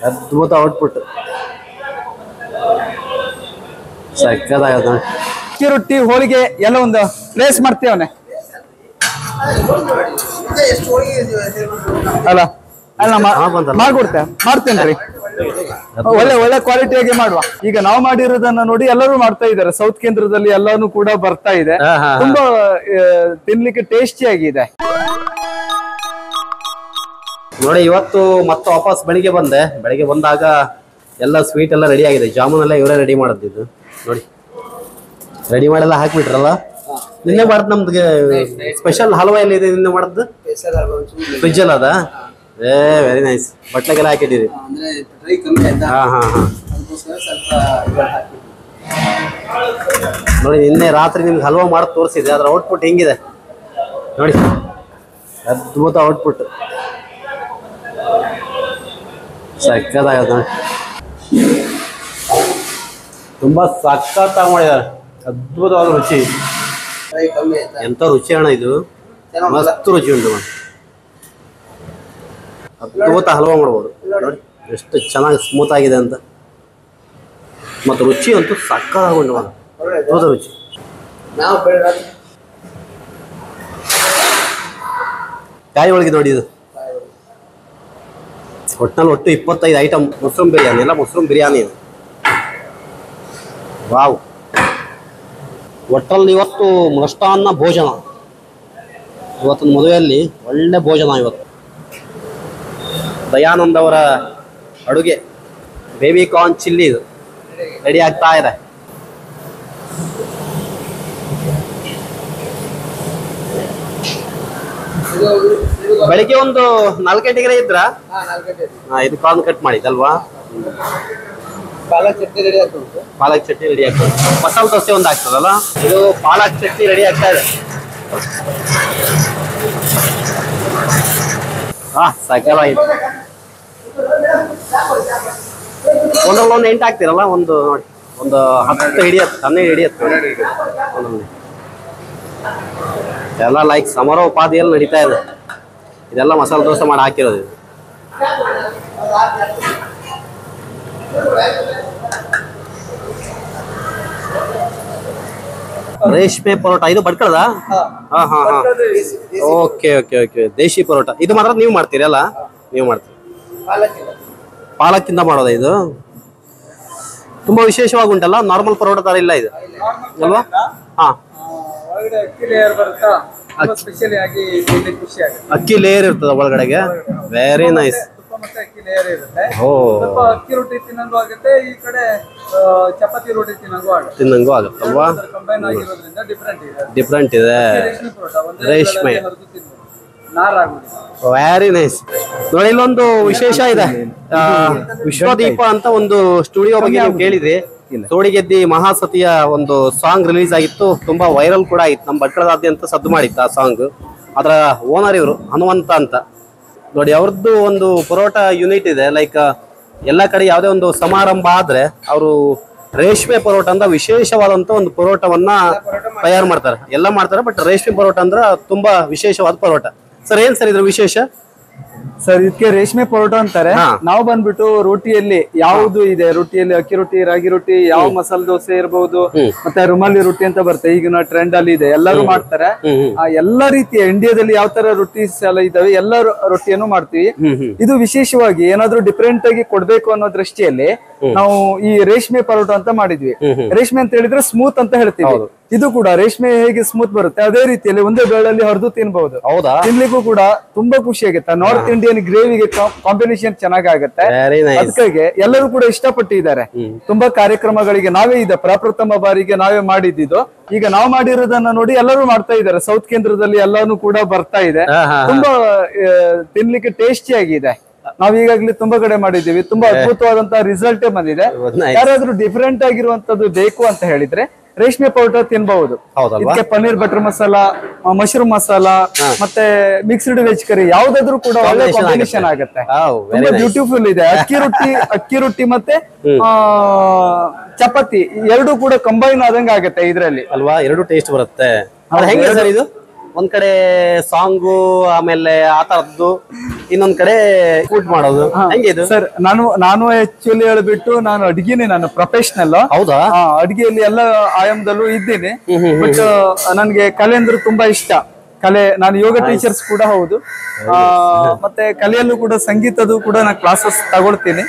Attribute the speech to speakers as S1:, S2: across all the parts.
S1: ಅದ್ಭುತ ಔಟ್ಪುಟ್ ಸಕ್ಕದಾಗದ.
S2: ಅಕ್ಕಿ ರೊಟ್ಟಿ ಹೋಳಿಗೆ ಎಲ್ಲ ಒಂದು ಪ್ಲೇಸ್ ಮಾಡ್ತೀವನೆ ಅಲ್ಲ ಅಲ್ಲ ಮಾಡ್ತೇನ್ರಿ. ಒಳ್ಳೆ ಒಳ್ಳೆ ಕ್ವಾಲಿಟಿಯಾಗಿ ಮಾಡುವ. ಈಗ ನಾವು ಮಾಡಿರೋದನ್ನ ನೋಡಿ ಎಲ್ಲರೂ ಮಾಡ್ತಾ ಇದ್ದಾರೆ. ಸೌತ್ ಕೇಂದ್ರದಲ್ಲಿ ಎಲ್ಲಾನು ಕೂಡ ಬರ್ತಾ ಇದೆ. ತುಂಬಾ ತಿನ್ಲಿಕ್ಕೆ ಟೇಸ್ಟಿ ಆಗಿದೆ
S1: ನೋಡಿ. ಇವತ್ತು ಮತ್ತೆ ವಾಪಸ್ ಬೆಳಿಗ್ಗೆ ಬಂದಾಗ ಎಲ್ಲ ಸ್ವೀಟ್ ಎಲ್ಲ ರೆಡಿ ಆಗಿದೆ. ಜಾಮೂನ್ ಎಲ್ಲ ಇವರೇ ರೆಡಿ ಮಾಡಿದ್ದು ನೋಡಿ. ರೆಡಿ ಮಾಡೆಲ್ಲ ಹಾಕ್ಬಿಟ್ರಲ್ಲ. ನಿನ್ನೆ ಮಾಡಿದ್ ನಮ್ದು ಸ್ಪೆಷಲ್ ಹಲ್ವಾ ಎಲ್ಲ ಇದೆ. ನಿನ್ನೆ ಮಾಡಿದ್ದು ಫ್ರಿಜ್ ಎಲ್ಲ ಅದ. Very nice. ಬಟ್ಲೆಗೆಲ್ಲ ಹಾಕಿದ್ದೀರಿ. ನೋಡಿ ನಿನ್ನೆ ರಾತ್ರಿ ನಿಮ್ಗೆ ಹಲ್ವಾ ಮಾಡಿ ತೋರಿಸಿದೆ. ಅದ್ರ ಔಟ್ಪುಟ್ ಹೆಂಗಿದೆ ನೋಡಿ. ಅದ್ಭುತ ಔಟ್ಪುಟ್ ಸಕ್ಕತ್ತಾಗದ ನೋಡಿ. ತುಂಬಾ ಸಕ್ಕತ್ತಾಗಿ ಮಾಡಿದ್ದಾರೆ. ಅದ್ಭುತವಾದ ರುಚಿ. ಎಂತ ರುಚಿ ಅಣ್ಣ ಇದು. ಮಸ್ತ್ ರುಚಿ ಉಂಟು. ಅದ್ಭುತ ಹಲ್ವಾ ಮಾಡ್ಬೋದು ನೋಡಿ. ಎಷ್ಟು ಚೆನ್ನಾಗಿ ಸ್ಮೂತ್ ಆಗಿದೆ ಅಂತ. ಮತ್ತು ರುಚಿ ಅಂತೂ ಸಕ್ಕತ್ತಾಗಿ ಉಂಟು. ಅದ್ಭುತ ರುಚಿ. ಕಾಯಿ ಒಳಗೆ ನೋಡಿ ಇದು. ಒಟ್ಟಿನಲ್ಲಿ ಒಟ್ಟು 25 ಐಟಮ್. ಮಶ್ರೂಮ್ ಬಿರಿಯಾನಿ ಎಲ್ಲ ಮಶ್ರೂಮ್ ಬಿರಿಯಾನಿ ಇದೆ. ವಾವ್. ಒಟ್ಟಲ್ಲಿ ಇವತ್ತು ಮೃಷ್ಟಾನ್ನ ಭೋಜನ. ಇವತ್ತಿನ ಮದುವೆಯಲ್ಲಿ ಒಳ್ಳೆ ಭೋಜನ. ಇವತ್ತು ದಯಾನಂದ್ ಅವರ ಅಡುಗೆ ಬೇಬಿ ಕಾರ್ನ್ ಚಿಲ್ಲಿ ಇದು ರೆಡಿ ಆಗ್ತಾ ಇದೆ. ಬೆಳಿಗ್ಗೆ ಒಂದು 4 ಗಂಟೆಗೆ ಇದ್ರ ಇದು ಕಾರ್ನ್ ಕಟ್ ಮಾಡಿದಲ್ವಾ. ಪಾಲಕ್ ಚಟ್ನಿ ರೆಡಿ ಆಗ್ತದೆ. ಮಸಾಲೆ ದೋಸೆ ಒಂದು ಆಗ್ತದಲ್ಲ. ಇದು ಪಾಲಕ್ ಚಟ್ನಿ ರೆಡಿ ಆಗ್ತಾ ಇದೆ. ಸಕಲಾಗಿದೆ. ಒಂದ್ರಲ್ಲೊಂದು 8 ಹಾಕ್ತಿರಲ್ಲ. ಒಂದು ನೋಡಿ ಒಂದು 10 ಹಿಡಿಯತ್ತೆ 12 ಹಿಡಿಯತ್ತೆ ಒಂದೊಂದು. ಎಲ್ಲ ಲೈಕ್ ಸಮರೋಪಾದಿಯಲ್ಲಿ ನಡೀತಾ ಇದೆ. ಇದೆಲ್ಲ ಮಸಾಲೆ ದೋಸೆ ಮಾಡಿ ಹಾಕಿರೋದು. ರೇಷ್ಮೆ ಪರೋಟ ಇದು ಬಡ್ಕಳದ. Okay okay okay. ದೇಶಿ ಪರೋಟ ಇದು ಮಾತ್ರ ನೀವು ಮಾಡ್ತೀರಿ ಅಲ್ಲ. ನೀವು ಮಾಡ್ತೀರಿ. ಪಾಲಕ್ಕಿಂದ ಮಾಡೋದ ಇದು. ತುಂಬಾ ವಿಶೇಷವಾಗಿ ಉಂಟಲ್ಲ. ನಾರ್ಮಲ್ ಪರೋಟ ತರ ಇಲ್ಲ ಇದು ಅಲ್ವಾ. ಹಾ, ಅಕ್ಕಿ ಲೇಯರ್ ಇರ್ತದ ಒಳಗಡೆಗೆ. Very nice.
S2: ಅಕ್ಕಿ ರೊಟ್ಟಿ ತಿನ್ನಂಗೂ ಆಗುತ್ತೆ. ಈ ಕಡೆ ಚಪಾತಿ ರೊಟ್ಟಿ
S1: ತಿನ್ನಂಗೂ ಆಗುತ್ತಲ್ವಾ. ಡಿಫ್ರೆಂಟ್ ಇದೆ. ರೇಷ್ಮೆ. Very nice. ನೋಡಿ ಇಲ್ಲೊಂದು ವಿಶೇಷ ಇದೆ. ವಿಶ್ವದೀಪ ಅಂತ ಒಂದು ಸ್ಟುಡಿಯೋ ಬಗ್ಗೆ ನೀವು ಕೇಳಿದ್ರಿ. ತೋಡಿಗೆದ್ದಿ ಮಹಾಸತಿಯ ಒಂದು ಸಾಂಗ್ ರಿಲೀಸ್ ಆಗಿತ್ತು. ತುಂಬಾ ವೈರಲ್ ಕೂಡ ಆಗಿತ್ತು. ನಮ್ಮ ಭಟ್ಕಳದಾದ್ಯಂತ ಸದ್ದು ಮಾಡಿತ್ತು ಆ ಸಾಂಗ್. ಅದರ ಓನರ್ ಇವರು ಹನುಮಂತ ಅಂತ ನೋಡಿ. ಅವ್ರದ್ದು ಒಂದು ಪರೋಟ ಯೂನಿಟ್ ಇದೆ. ಲೈಕ್ ಎಲ್ಲ ಕಡೆ ಯಾವುದೇ ಒಂದು ಸಮಾರಂಭ ಆದ್ರೆ ಅವರು ರೇಷ್ಮೆ ಪರೋಟ ಅಂತ ವಿಶೇಷವಾದಂತ ಒಂದು ಪರೋಟವನ್ನ ತಯಾರು ಮಾಡ್ತಾರೆ. ಎಲ್ಲ ಮಾಡ್ತಾರೆ, ಬಟ್ ರೇಷ್ಮೆ ಪರೋಟ ಅಂದ್ರೆ ತುಂಬಾ ವಿಶೇಷವಾದ ಪರೋಟ. ಸರ್ ಏನ್ ಸರ್ ಇದ್ರ ವಿಶೇಷ?
S2: ಸರ್ ಇದಕ್ಕೆ ರೇಷ್ಮೆ ಪರೋಟ ಅಂತಾರೆ. ನಾವು ಬಂದ್ಬಿಟ್ಟು ರೊಟ್ಟಿಯಲ್ಲಿ ಯಾವ್ದು ಇದೆ, ರೊಟ್ಟಿಯಲ್ಲಿ ಅಕ್ಕಿ ರೊಟ್ಟಿ, ರಾಗಿ ರೊಟ್ಟಿ, ಯಾವ ಮಸಾಲೆ ದೋಸೆ ಇರಬಹುದು, ಮತ್ತೆ ರುಮಾಲಿ ರೊಟ್ಟಿ ಅಂತ ಬರುತ್ತೆ. ಈಗಿನ ಟ್ರೆಂಡ್ ಅಲ್ಲಿ ಇದೆ, ಎಲ್ಲರೂ ಮಾಡ್ತಾರೆ. ಆ ಎಲ್ಲಾ ರೀತಿಯ ಇಂಡಿಯಾದಲ್ಲಿ ಯಾವ ತರ ರೊಟ್ಟೀಸ್ ಎಲ್ಲ ಇದಾವೆ ಎಲ್ಲ ರೊಟ್ಟಿಯನ್ನು ಮಾಡ್ತೀವಿ. ಇದು ವಿಶೇಷವಾಗಿ ಏನಾದ್ರೂ ಡಿಫ್ರೆಂಟ್ ಆಗಿ ಕೊಡ್ಬೇಕು ಅನ್ನೋ ದೃಷ್ಟಿಯಲ್ಲಿ ನಾವು ಈ ರೇಷ್ಮೆ ಪರೋಟ ಅಂತ ಮಾಡಿದ್ವಿ. ರೇಷ್ಮೆ ಅಂತ ಹೇಳಿದ್ರೆ ಸ್ಮೂತ್ ಅಂತ ಹೇಳ್ತೀವಿ. ಇದು ಕೂಡ ರೇಷ್ಮೆ ಹೇಗೆ ಸ್ಮೂತ್ ಬರುತ್ತೆ ಅದೇ ರೀತಿಯಲ್ಲಿ ಒಂದೇ ಬೇಳಲ್ಲಿ ಹರಿದು ತಿನ್ಬಹುದು. ತಿನ್ಲಿಕ್ಕೂ ಕೂಡ ತುಂಬಾ ಖುಷಿ ಆಗುತ್ತೆ. ನಾರ್ತ್ ಇಂಡಿಯನ್ ಗ್ರೇವಿಗೆ ಕಾಂಬಿನೇಷನ್ ಚೆನ್ನಾಗುತ್ತೆ. ಅದಕ್ಕಾಗಿ ಎಲ್ಲರೂ ಕೂಡ ಇಷ್ಟಪಟ್ಟಿದ್ದಾರೆ. ತುಂಬಾ ಕಾರ್ಯಕ್ರಮಗಳಿಗೆ ನಾವೇ ಇದೆ ಪ್ರಪ್ರಥಮ ಬಾರಿಗೆ ನಾವೇ ಮಾಡಿದ್ದು. ಈಗ ನಾವು ಮಾಡಿರೋದನ್ನ ನೋಡಿ ಎಲ್ಲರೂ ಮಾಡ್ತಾ ಇದ್ದಾರೆ. ಸೌತ್ ಕೇಂದ್ರದಲ್ಲಿ ಎಲ್ಲಾನು ಕೂಡ ಬರ್ತಾ ಇದೆ. ತುಂಬಾ ತಿನ್ಲಿಕ್ಕೆ ಟೇಸ್ಟಿ ಆಗಿದೆ. ನಾವ್ ಈಗಾಗ್ಲೇ ತುಂಬಾ ಕಡೆ ಮಾಡಿದ್ದೀವಿ. ತುಂಬಾ ಅದ್ಭುತವಾದಂತಹ ರಿಸಲ್ಟ್ ಬಂದಿದೆ. ಯಾರಾದ್ರೂ ಡಿಫ್ರೆಂಟ್ ಆಗಿರುವಂತದ್ದು ಬೇಕು ಅಂತ ಹೇಳಿದ್ರೆ ರೇಷ್ಮೆ ಪೌಡರ್ ತಿನ್ಬಹುದು. ಇದಕ್ಕೆ ಪನ್ನೀರ್ ಬಟರ್ ಮಸಾಲಾ, ಮಶ್ರೂಮ್ ಮಸಾಲಾ, ಮತ್ತೆ ಮಿಕ್ಸ್ಡ್ ವೆಜ್ ಕರಿ ಯಾವ್ದಾದ್ರು ಕೂಡ ಒಳ್ಳೆ ಕಾಂಬಿನೇಷನ್ ಆಗುತ್ತೆ. ತುಂಬಾ ಬ್ಯೂಟಿಫುಲ್ ಇದೆ. ಅಕ್ಕಿ ರೊಟ್ಟಿ ಮತ್ತೆ ಚಪಾತಿ ಎರಡು ಕೂಡ ಕಂಬೈನ್ ಆದಂಗೆ ಆಗುತ್ತೆ ಇದ್ರಲ್ಲಿ
S1: ಅಲ್ವಾ. ಎರಡು ಟೇಸ್ಟ್ ಬರುತ್ತೆ. ಒಂದ್ ಕಡೆ ಸಾಂಗು ಆಮೇಲೆ ಆ ತರದ್ದು, ಇನ್ನೊಂದ್ ಕಡೆ ಫುಡ್ ಮಾಡೋದು, ಹೆಂಗೆ ಇದು?
S2: ಸರ್ ನಾನು ಆಕ್ಚುಲಿ ಹೇಳ್ಬಿಟ್ಟು ನಾನು ಅಡ್ಗೆನೆ, ನಾನು ಪ್ರೊಫೆಷನಲ್.
S1: ಹೌದಾ?
S2: ಅಡ್ಗೆಯಲ್ಲಿ ಎಲ್ಲ ಆಯಾಮದಲ್ಲೂ ಇದ್ದೀನಿ. ಬಟ್ ನನ್ಗೆ ಕಲೆ ಅಂದ್ರೆ ತುಂಬಾ ಇಷ್ಟ. ಕಲೆ, ನಾನು ಯೋಗ ಟೀಚರ್ಸ್ ಕೂಡ ಹೌದು. ಮತ್ತೆ ಕಲೆಯಲ್ಲೂ ಕೂಡ ಸಂಗೀತದ್ದು ಕೂಡ ನಾನು ಕ್ಲಾಸಸ್ ತಗೊಳ್ತೀನಿ.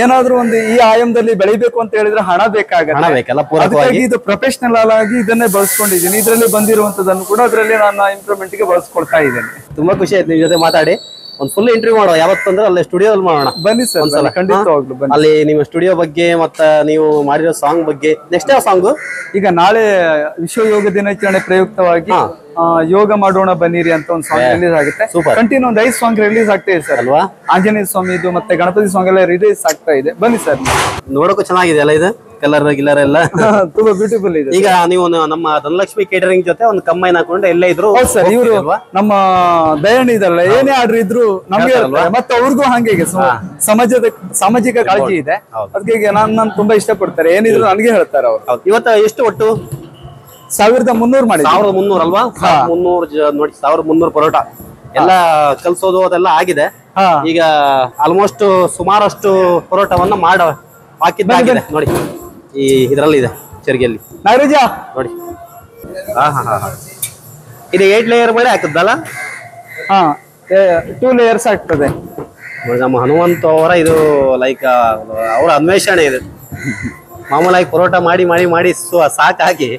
S2: ಏನಾದ್ರೂ ಒಂದು ಈ ಆಯಾಮದಲ್ಲಿ ಬೆಳಿಬೇಕು ಅಂತ ಹೇಳಿದ್ರೆ ಹಣ ಬೇಕಾಗತ್ತೆ. ಇದು ಪ್ರೊಫೆಷನಲ್ ಆಗಿ ಇದನ್ನೇ ಬಳಸ್ಕೊಂಡಿದ್ದೀನಿ. ಇದರಲ್ಲಿ ಬಂದಿರುವಂತದನ್ನು ಕೂಡ ಅದರಲ್ಲಿ ನಾನು ಇಂಪ್ರೂವ್ಮೆಂಟ್ ಗೆ ಬಳಸ್ಕೊಳ್ತಾ ಇದ್ದೇನೆ.
S1: ತುಂಬಾ ಖುಷಿ ಆಯ್ತು ನಿಮ್ ಜೊತೆ ಮಾತಾಡಿ. ಒಂದ್ ಫುಲ್ ಇಂಟರ್ವ್ಯೂ ಮಾಡುವ ಯಾವತ್ತಂದ್ರೆ ಅಲ್ಲಿ ಸ್ಟುಡಿಯೋದಲ್ಲಿ ಮಾಡೋಣ.
S2: ಬನ್ನಿ ಸರ್, ಖಂಡಿತವಾಗ್ಲು ಬನ್ನಿ.
S1: ಅಲ್ಲಿ ನಿಮ್ಮ ಸ್ಟುಡಿಯೋ ಬಗ್ಗೆ ಮತ್ತೆ ನೀವು ಮಾಡಿರೋ ಸಾಂಗ್ ಬಗ್ಗೆ. ನೆಕ್ಸ್ಟ್ ಯಾವ ಸಾಂಗ್?
S2: ಈಗ ನಾಳೆ ವಿಶ್ವ ಯೋಗ ದಿನಾಚರಣೆ ಪ್ರಯುಕ್ತವಾಗಿ ಯೋಗ ಮಾಡೋಣ ಬನ್ನಿರಿ ಅಂತ ಒಂದು ಸಾಂಗ್ ರಿಲೀಸ್ ಆಗುತ್ತೆ. ಕಂಟಿನ್ಯೂ ಒಂದು 5 ಸಾಂಗ್ ರಿಲೀಸ್ ಆಗ್ತಾ ಇದೆ ಸರ್ ಅಲ್ವಾ? ಆಂಜನೇಯ ಸ್ವಾಮಿದು ಮತ್ತೆ ಗಣಪತಿ ಸಾಂಗ್ ಎಲ್ಲ ರಿಲೀಸ್ ಆಗ್ತಾ ಇದೆ. ಬನ್ನಿ ಸರ್.
S1: ನೋಡೋಕು ಚೆನ್ನಾಗಿದೆ ಅಲ್ಲ ಇದು, ಕಲರ್ ಗಿಲ್ಲರ್ ಎಲ್ಲ
S2: ತುಂಬಾ ಬ್ಯೂಟಿಫುಲ್ ಇದೆ.
S1: ಈಗ ನೀವು ನಮ್ಮ ಧನಲಕ್ಷ್ಮಿ ಕೇಟರಿಂಗ್ ಜೊತೆ ಒಂದು ಕಂಬೈನ್ ಹಾಕೊಂಡು ಎಲ್ಲೇ ಇದ್ರು
S2: ಸರ್, ಇವರು ನಮ್ಮ ದಯಣಿ ಇದಲ್ಲ, ಏನೇ ಆರ್ಡರ್ ಇದ್ರು ನಮ್ಗೆ ಮತ್ತೆ ಅವ್ರಿಗೂ ಹಂಗೆ ಸಾಮಾಜಿಕ ಕಾಳಜಿ ಇದೆ. ಅದಕ್ಕೆ ನಾನು ತುಂಬಾ ಇಷ್ಟಪಡ್ತಾರೆ. ಏನಿದ್ರು ನನಗೆ ಹೇಳ್ತಾರೆ ಅವರು.
S1: ಇವತ್ತು ಎಷ್ಟು ಒಟ್ಟು?
S2: 1300 ಮಾಡಿ.
S1: 1300 ಅಲ್ವಾ? 1300 ನೋಡಿ, 1300 ಪರೋಟ ಎಲ್ಲ ಕಲ್ಸೋದು ಅದೆಲ್ಲ ಆಗಿದೆ. ಈಗ ಆಲ್ಮೋಸ್ಟ್ ಸುಮಾರಷ್ಟು ಪರೋಟವನ್ನ ಹಾಕಿದ್ದಾಗಿದೆ ನೋಡಿ. ಈ ಇದ್ರಲ್ಲಿ ಇದೆ ಚರ್ಗಿಯಲ್ಲಿ
S2: ನಾಗರಾಜ
S1: ನೋಡಿ. ಇದು 8 ಲೇಯರ್ ಮಾಡಿ ಹಾಕುದಲ್ಲ?
S2: 2 ಲೇಯರ್ಸ್ ಆಗ್ತದೆ.
S1: ನಮ್ಮ ಹನುಮಂತ ಅವರ ಇದು ಲೈಕ್ ಅವರ ಅನ್ವೇಷಣೆ ಇದೆ. ಮಾಮೂಲಾಗಿ ಪರೋಟ ಮಾಡಿ ಮಾಡಿ ಮಾಡಿ ಸಾಕಾಗಿ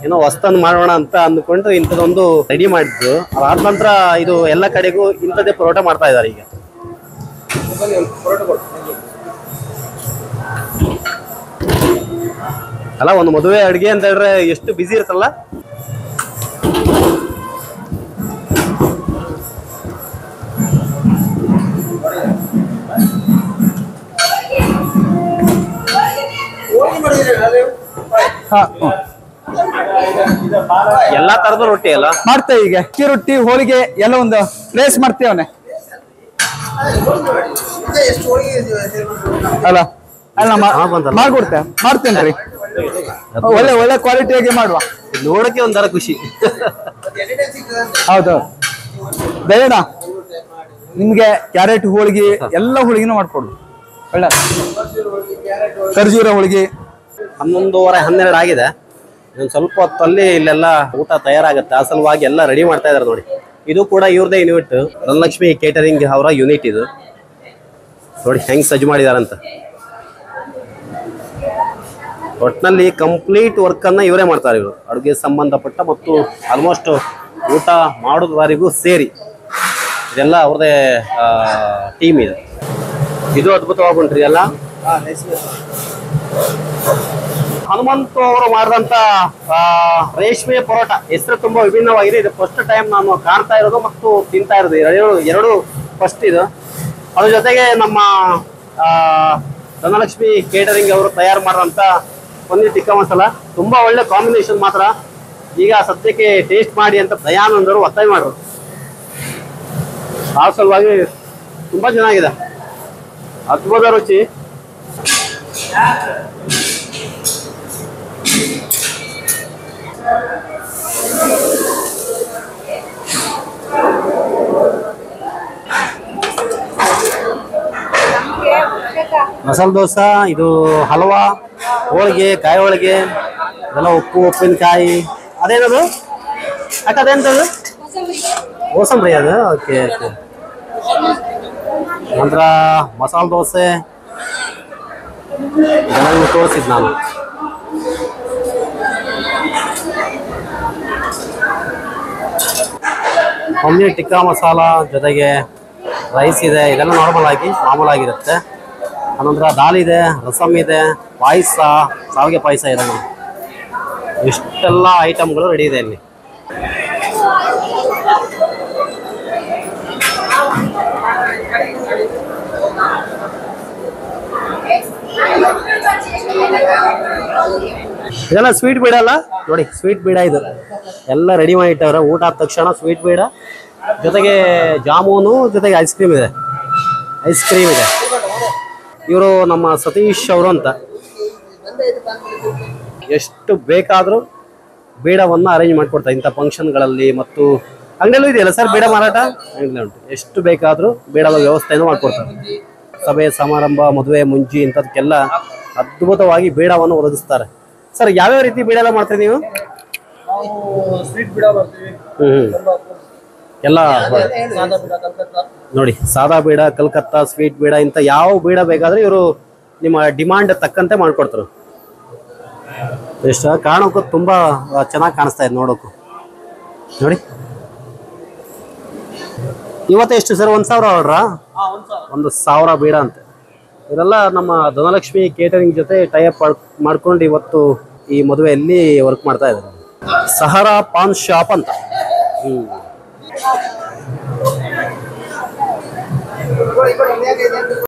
S1: ಏನೋ ಹೊಸ್ತನ್ನು ಮಾಡೋಣ ಅಂತ ಅಂದ್ಕೊಂಡು ಇಂಥದೊಂದು ರೆಡಿ ಮಾಡಿದ್ದು. ಅದಾದ ನಂತರ ಇದು ಎಲ್ಲ ಕಡೆಗೂ ಇಂಥದ್ದೇ ಪರೋಟ ಮಾಡ್ತಾ ಇದ್ದಾರೆ ಈಗ. ಅಲ್ಲ, ಒಂದು ಮದುವೆ ಅಡುಗೆ ಅಂತ ಹೇಳಿದ್ರೆ ಎಷ್ಟು ಬಿಸಿ ಇರುತ್ತಲ್ಲ. ಎಲ್ಲಾ ತರದ ರೊಟ್ಟಿ ಎಲ್ಲ
S2: ಮಾಡ್ತೇವೆ. ಈಗ ಅಕ್ಕಿ ರೊಟ್ಟಿ, ಹೋಳಿಗೆ ಎಲ್ಲ ಒಂದು ಪ್ಲೇಸ್ ಮಾಡ್ತೇವನೆ ಅಲ್ಲ? ಮಾಡ್ತೇನ್ರಿ. ಒಳ್ಳೆ ಕ್ವಾಲಿಟಿಯಾಗಿ ಮಾಡುವ.
S1: ನೋಡಕ್ಕೆ ಒಂಥರ ಖುಷಿ.
S2: ಹೌದು ದಯಣ, ನಿಮ್ಗೆ ಕ್ಯಾರೆಟ್ ಹೋಳಿಗೆ ಎಲ್ಲ ಹೋಳಿಗೆನೂ ಮಾಡ್ಕೊಡು. ಒಳ್ಳೆ ಖರ್ಜೂರ ಹೋಳಿಗೆ.
S1: 11:30 12 ಆಗಿದೆ. ಸ್ವಲ್ಪ ಹೊತ್ತಲ್ಲಿ ಇಲ್ಲೆಲ್ಲ ಊಟ ತಯಾರಾಗುತ್ತೆ. ಆ ಸಲುವಾಗಿ ಎಲ್ಲ ರೆಡಿ ಮಾಡ್ತಾ ಇದಾರೆ ನೋಡಿ. ಇದು ಕೂಡ ಇವ್ರದೇ ಯೂನಿಟ್, ಧನಲಕ್ಷ್ಮಿ ಕೇಟರಿಂಗ್ ಅವರ ಯೂನಿಟ್ ಇದು. ನೋಡಿ ಹೆಂಗ್ ಸಜ್ಜು ಮಾಡಿದಾರಂತ. ಒಟ್ಟಿನಲ್ಲಿ ಕಂಪ್ಲೀಟ್ ವರ್ಕ್ ಅನ್ನ ಇವರೇ ಮಾಡ್ತಾರೆ. ಇವರು ಅಡುಗೆ ಸಂಬಂಧಪಟ್ಟ ಮತ್ತು ಆಲ್ಮೋಸ್ಟ್ ಊಟ ಮಾಡೋದವರೆಗೂ ಸೇರಿ ಇದೆಲ್ಲ ಅವ್ರದೇ ಟೀಮ್ ಇದೆ. ಇದು ಅದ್ಭುತವಾಗಿ ಉಂಟ್ರಿ ಎಲ್ಲ. ಹನುಮಂತ ಅವರು ಮಾಡಿದಂತ ರೇಷ್ಮೆ ಪರೋಟ ಹೆಸರು ತುಂಬಾ ವಿಭಿನ್ನವಾಗಿದೆ. ಇದು ಫಸ್ಟ್ ಟೈಮ್ ನಾನು ಕಾಣ್ತಾ ಇರೋದು ಮತ್ತು ತಿಂತಾ ಇರೋದು, ಎರಡು ಫಸ್ಟ್ ಇದು. ಅದ್ರ ಜೊತೆಗೆ ನಮ್ಮ ಧನಲಕ್ಷ್ಮಿ ಕೇಟರಿಂಗ್ ಅವರು ತಯಾರು ಮಾಡಿದಂತ ಪನ್ನೀರ್ ಟಿಕ್ಕಾ ಮಸಾಲ ತುಂಬಾ ಒಳ್ಳೆ ಕಾಂಬಿನೇಷನ್ ಮಾತ್ರ. ಈಗ ಸದ್ಯಕ್ಕೆ ಟೇಸ್ಟ್ ಮಾಡಿ ಅಂತ ದಯಾನಂದರು ಒತ್ತಾಯ ಮಾಡ್ರು. ಆ ಸಲುವಾಗಿ ತುಂಬಾ ಚೆನ್ನಾಗಿದೆ, ಅದ್ಭುತ ರುಚಿ. ಮಸಾಲೆ ದೋಸೆ, ಇದು ಹಲ್ವಾ, ಹೋಳಿಗೆ, ಕಾಯಿ ಹೋಳಿಗೆ, ಇದೆಲ್ಲ ಉಪ್ಪು, ಉಪ್ಪಿನಕಾಯಿ. ಅದೇನದು ಅಕ್ಕ? ಅದೇಂತದು? ಕೋಸಂಬರಿ ಅದು. Okay okay. ನಂತರ ಮಸಾಲೆ ದೋಸೆ ಇದೆಲ್ಲ ತೋರಿಸಿದ್ ನಾನು. ಪನ್ನೀರ್ ಟಿಕ್ಕಾ ಮಸಾಲ ಜೊತೆಗೆ ರೈಸ್ ಇದೆ. ಇದೆಲ್ಲ ನಾರ್ಮಲ್ ಆಗಿ ಮಾಮೂಲಾಗಿರುತ್ತೆ. ಅನಂತರ ದಾಲ್ ಇದೆ, ರಸಮ್ ಇದೆ, ಪಾಯಸ, ಶಾವಿಗೆ ಪಾಯಸ ಇದೆ. ಇಷ್ಟೆಲ್ಲ ಐಟಮ್ಗಳು ರೆಡಿ ಇದೆ ಇಲ್ಲಿ. ಇದೆಲ್ಲ ಸ್ವೀಟ್ ಬೀಡ ಅಲ್ಲ ನೋಡಿ, ಸ್ವೀಟ್ ಬೀಡ ಇದು ಎಲ್ಲ ರೆಡಿ ಮಾಡಿಟ್ಟವ್ರೆ. ಊಟ ಆದ ತಕ್ಷಣ ಸ್ವೀಟ್ ಬೀಡ ಜೊತೆಗೆ ಜಾಮೂನು, ಜೊತೆಗೆ ಐಸ್ ಕ್ರೀಮ್ ಇದೆ. ಇವರು ನಮ್ಮ ಸತೀಶ್ ಅವರು ಅಂತ. ಎಷ್ಟು ಬೇಕಾದರೂ ಬೇಡವನ್ನ ಅರೇಂಜ್ ಮಾಡ್ಕೊಡ್ತಾರೆ ಇಂಥ ಫಂಕ್ಷನ್ಗಳಲ್ಲಿ. ಮತ್ತು ಅಂಗಡಿಯಲ್ಲೂ ಇದೆಯಲ್ಲ ಸರ್ ಬೇಡ ಮಾರಾಟ? ಅಂಗಡಿಯಲ್ಲಿ ಉಂಟು. ಎಷ್ಟು ಬೇಕಾದರೂ ಬೇಡದ ವ್ಯವಸ್ಥೆಯನ್ನು ಮಾಡ್ಕೊಡ್ತಾರೆ. ಸಭೆ ಸಮಾರಂಭ, ಮದುವೆ ಮುಂಜಿ ಇಂಥದಕ್ಕೆಲ್ಲ ಅದ್ಭುತವಾಗಿ ಬೇಡವನ್ನು ಒದಗಿಸ್ತಾರೆ. ಸರ್ ಯಾವ್ಯಾವ ರೀತಿ ಬೇಡ ಎಲ್ಲ ಮಾಡ್ತೀರಿ ನೀವು? ಎಲ್ಲ ನೋಡಿ, ಸಾದಾ ಬೇಡ, ಕಲ್ಕತ್ತಾ, ಸ್ವೀಟ್ ಬೇಡ, ಇಂಥ ಯಾವ ಬೇಡ ಬೇಕಾದ್ರೆ ಇವರು ನಿಮ್ಮ ಡಿಮಾಂಡ್ ತಕ್ಕಂತೆ ಮಾಡ್ಕೊಡ್ತಾರೆ. ಎಷ್ಟು ಕಾಣೋಕ್ಕೂ ತುಂಬಾ ಚೆನ್ನಾಗಿ ಕಾಣಿಸ್ತಾ ಇದೆ ನೋಡೋಕ್ಕೂ. ನೋಡಿ ಇವತ್ತು ಎಷ್ಟು ಸರ್? 1,000 ಆರ್ಡ್ರಾ? 1,000 ಬೇಡ ಅಂತೆ. ಇವರೆಲ್ಲ ನಮ್ಮ ಧನಲಕ್ಷ್ಮಿ ಕೇಟರಿಂಗ್ ಜೊತೆ ಟೈಅಪ್ ಮಾಡ್ಕೊಂಡು ಇವತ್ತು ಈ ಮದುವೆಯಲ್ಲಿ ವರ್ಕ್ ಮಾಡ್ತಾ ಇದ್ದಾರೆ. ಸಹರಾ ಪಾನ್ ಶಾಪ್ ಅಂತ.